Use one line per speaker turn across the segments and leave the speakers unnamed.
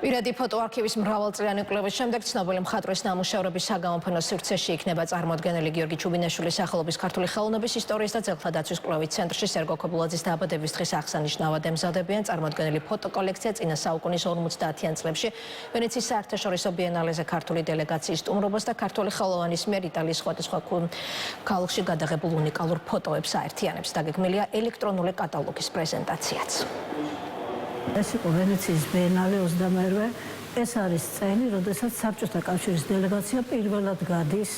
პირადი ფოტოარქივის მრავალწლიანი კვლევის შემდეგ ცნობილი მხატვრის ნამუშევრების საგამოფენო სივრცეში იქნება წარმოდგენილი გიორგი ჩუბინაშვილის სახელობის ქართული ხელოვნების ისტორიის და ძეგლთა დაცვის კვლევის ცენტრში სერგო ქობულაძის დაბადების დღის აღსანიშნავად ემზადებიან წარმოდგენილი ფოტოკოლექცია წინა საუკუნის 50-იან წლებში ვენეციის საერთაშორისო ბიენალეზე ქართული დელეგაციის სტუმრობას და ქართული ხელოვანის მიერ იტალიის სხვადასხვა ქალაქში გადაღებულ უნიკალურ ფოტოებს აერთიანებს. დაგეგმილია ელექტრონული კატალოგის პრეზენტაციაც.
ეს იყო ვენეციის ბიენალე 21-ე. ეს არის წელი, როდესაც საბჭოთა კავშირის დელეგაცია პირველად გადის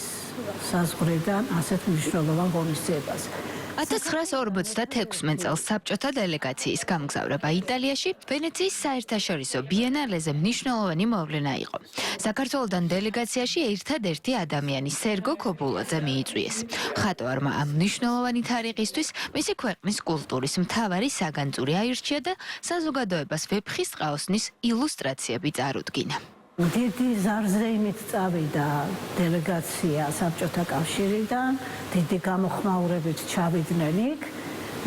საზღვრიდან ასეთ მნიშვნელოვან ღონისძიებაზე.
1956 წელს საბჭოთა დელეგაციის გამგზავრება იტალიაში ვენეციის საერთაშორისო ბიენალეზე მნიშვნელოვანი მოვლენა იყო. საქართველოდან დელეგაციაში ერთადერთი ადამიანი სერგო ქობულაძე მიიწვიეს. მხატვარმა ამ მნიშვნელოვანი თარიღისთვის მისი ქვეყნის კულტურის მთავარი საგანძური აირჩია და საზოგადოებას ვეფხის ყაოსნის ილუსტრაციები წარუდგინა.
დიდი ზარზეიმით წავიდა დელეგაცია საბჭოთა კავშირიდან, დიდი გამოხმაურებით ჩავიდნენ იქ,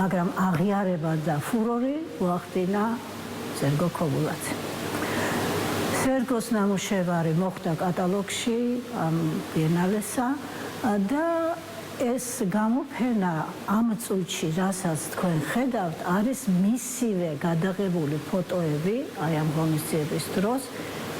მაგრამ აღიარება და ფურორი უახდინა სერგო ქობულაძე. სერგოს ნამუშევარი მოხვდა კატალოგში ამ ბიენალესა და ეს გამოფენა ამ წუთში, რასაც თქვენ ხედავთ, არის მისივე გადაღებული ფოტოები, აი ამ ღონისძიების დროს,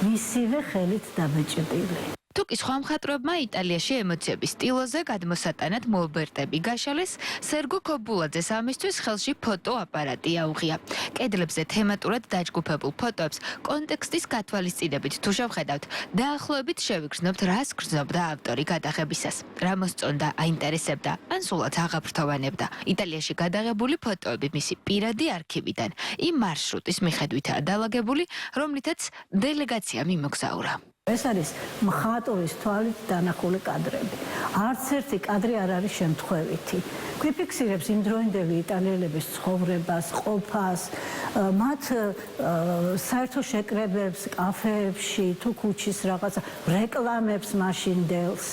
მისივე ხელით დაბეჭდილი.
თუკი სხვა მხატვრებმა იტალიაში ემოციების სტილოზე გადმოსატანად მოლბერტები გაშალეს, სერგო ქობულაძეს ამისთვის ხელში ფოტოაპარატი აუღია. კედლებზე თემატურად დაჯგუფებულ ფოტოებს კონტექსტის გათვალისწინებით თუ შევხედავთ, დაახლოებით შევიგრძნობთ, რას გრძნობდა ავტორი გადაღებისას, რა მოსწონდა, აინტერესებდა, ან სულაც აღაფრთოვანებდა. იტალიაში გადაღებული ფოტოები მისი პირადი არქივიდან, იმ მარშრუტის მიხედვითაა დალაგებული, რომლითაც დელეგაცია მიმოგზაურა.
ეს არის მხატვრის თვალით დანახული კადრები. არც ერთი კადრი არ არის შემთხვევითი. გვიფიქსირებს იმდროინდელი იტალიელების ცხოვრებას, ყოფას, მათ საერთო შეკრებებს კაფეებში თუ ქუჩის რაღაცა რეკლამებს მაშინდელს.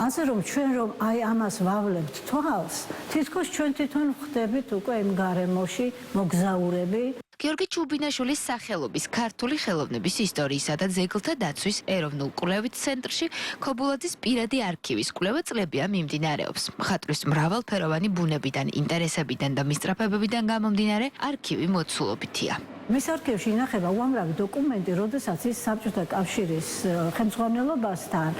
ასე რომ ჩვენ რომ აი ამას ვავლებთ თვალს, თითქოს ჩვენ თვითონ ვხდებით უკვე იმ გარემოში მოგზაურები.
გიორგი ჩუბინაშვილის სახელობის ქართული ხელოვნების ისტორიისა და ძეგლთა დაცვის ეროვნულ კვლევით ცენტრში ქობულაძის პირადი არქივის კვლევა წლებია მიმდინარეობს. მხატვრის მრავალფეროვანი ბუნებიდან, ინტერესებიდან და მისწრაფებებიდან გამომდინარე არქივი მოცულობითია.
მის არქივში ინახება უამრავი დოკუმენტი, როდესაც ის საბჭოთა კავშირის ხელმძღვანელობასთან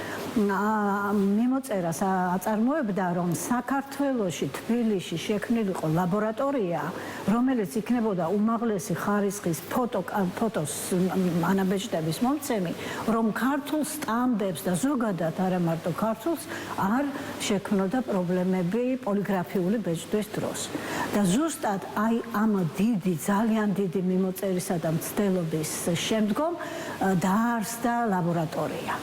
მიმოწერას აწარმოებდა, რომ საქართველოში, თბილისში შექმნილიყო ლაბორატორია, რომელიც იქნებოდა უმაღლესი ხარისხის ფოტოს ანაბეჭდების მომცემი, რომ ქართულ სტამბებს და ზოგადად არა მარტო ქართულს არ შექმნოდა პრობლემები პოლიგრაფიული ბეჭდვის დროს. და ზუსტად აი ამ ძალიან დიდი მიმოწერისა და მცდელობის შემდგომ დაარსდა ლაბორატორია.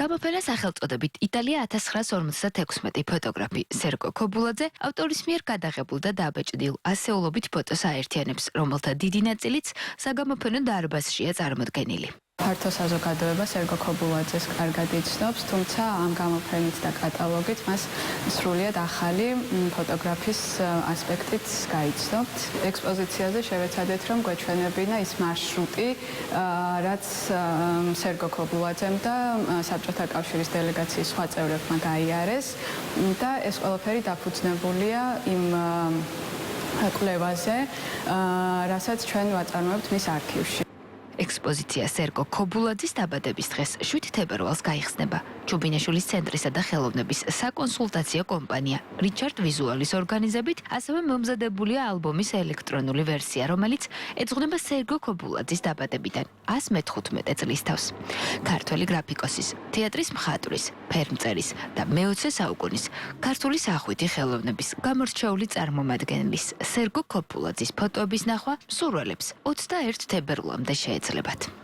გამოფენას სახელწოდებით იტალია 1956 ფოტოგრაფი სერგო ქობულაძე ავტორის მიერ გადაღებულ და დაბეჭდილ ასეულობით ფოტოს აერთიანებს, რომელთა დიდი ნაწილიც საგამოფენო დარბაზშია წარმოდგენილი.
ფართო საზოგადოება სერგო ქობულაძეს კარგად იცნობს, თუმცა ამ გამოფენით და კატალოგით მას სრულიად ახალი ფოტოგრაფის ასპექტით გაიცნობთ. ექსპოზიციაზე შევეცადეთ, რომ გვეჩვენებინა ის მარშრუტი, რაც სერგო ქობულაძემ და საბჭოთა კავშირის დელეგაციის სხვა წევრებმა გაიარეს და ეს ყველაფერი დაფუძნებულია იმ კვლევაზე, რასაც ჩვენ ვაწარმოებთ მის არქივში.
ექსპოზიცია სერგო ქობულაძის დაბადების დღეს 7 თებერვალს გაიხსნება. ჩუბინაშვილის ცენტრისა და ხელოვნების საკონსულტაციო კომპანია რიჩარდ ვიზუალის ორგანიზებით, ასევე მომზადებულია ალბომის ელექტრონული ვერსია, რომელიც ეძღვნება სერგო ქობულაძის დაბადებიდან 115 წლის თავს. ქართველი გრაფიკოსის, თეატრის მხატვრის, ფერმწერის და მე-20 საუკუნის ქართული სახვითი ხელოვნების გამორჩეული წარმომადგენლის სერგო ქობულაძის ფოტოების ნახვა მსურველებს 21 თებერვლამდე შეეძლებათ.